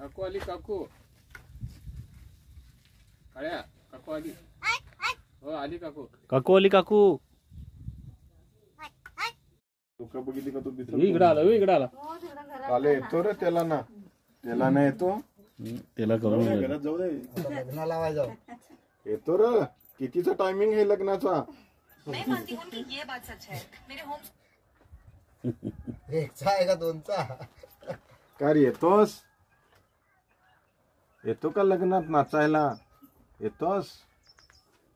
काकू आली काकू. काळ्या काकू आली. हो आली काकू. काकू आली काकू. बघितली का तू इकडे आला इकडे आला. आले येतो रे त्याला ना त्याला नाही येतो त्याला करून घरात जाऊ दे लग्नाला लावाय जाऊ येतो रे. कितीचा टायमिंग आहे लग्नाचा? मैं मानती हूँ कि ये बात सच है मेरे होम एकचा आहे का दोनचा? काय रे येतोस? येतो का लग्नात नाचायला? येतोस?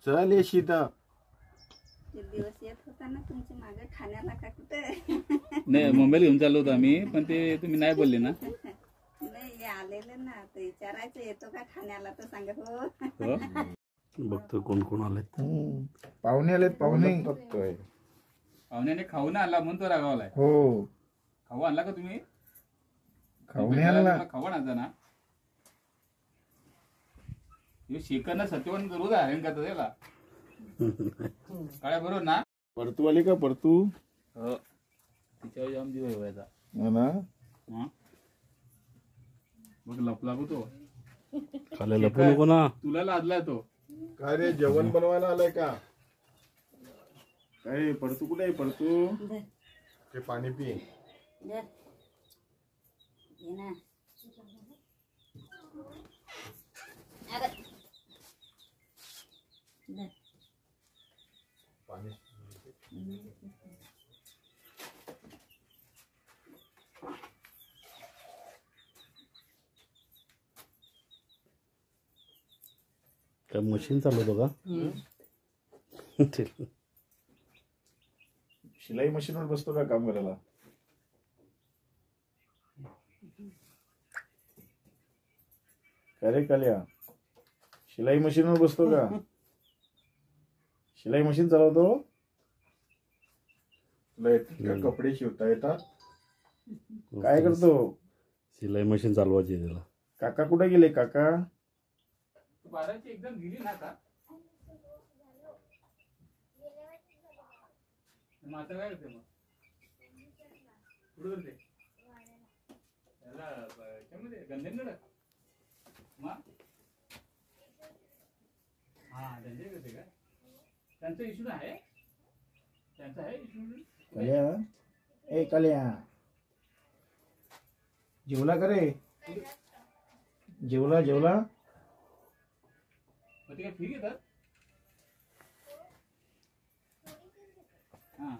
चल येशी तर दिवस येत होता ना तुमच्या मागे ठाण्याला का कुठे? नाही मुंबईला घेऊन चाललो होतो आम्ही, पण ते तुम्ही नाही बोलले ना. नाही आलेले ना तर विचारायचं येतो का ठाण्याला तर सांगत हो. हो बघतो कोण कोण आले. पाहुणे आलेत पाहुणे. पाहुण्याने खाऊन आणला म्हणून तो रागावलाय. हो खाऊ आणला का तुम्ही? खाऊन आणला. खाऊ आणायचा ना. शेकरनं सत्यवान रोज हरण करतो त्याला. काळ्या बरोबर ना. परतू आली का परतू? हो तिच्यावर जाम जीव व्हायचा ना. मग लपला तो. खाली लपू नको ना. तुला लादलाय तो. काय रे जेवण बनवायला आलाय का? काय परतू कुठे आहे परतू? ते पाणी पी. पाणी काय मशीन चालवतो का? शिलाई मशीनवर बसतो का काम करायला? काय रे काल्या शिलाई मशीनवर बसतो का? शिलाई मशीन चालवतो? तुला येतात का कपडे शिवता येतात? काय करतो? सिलाई मशीन चालवायची त्याला. काका कुठे गेले काका? बाराची एकदम गेली ना का? मग आता काय करते? मग कुठं करते? त्याला त्यामध्ये गंधेंगड मग हा धंदे करते का? त्यांचा इश्यू आहे. त्यांचा आहे इश्यू. काल्या ए काल्या जेवला का रे? जेवला जेवला? मग ते काय फी घेतात? हा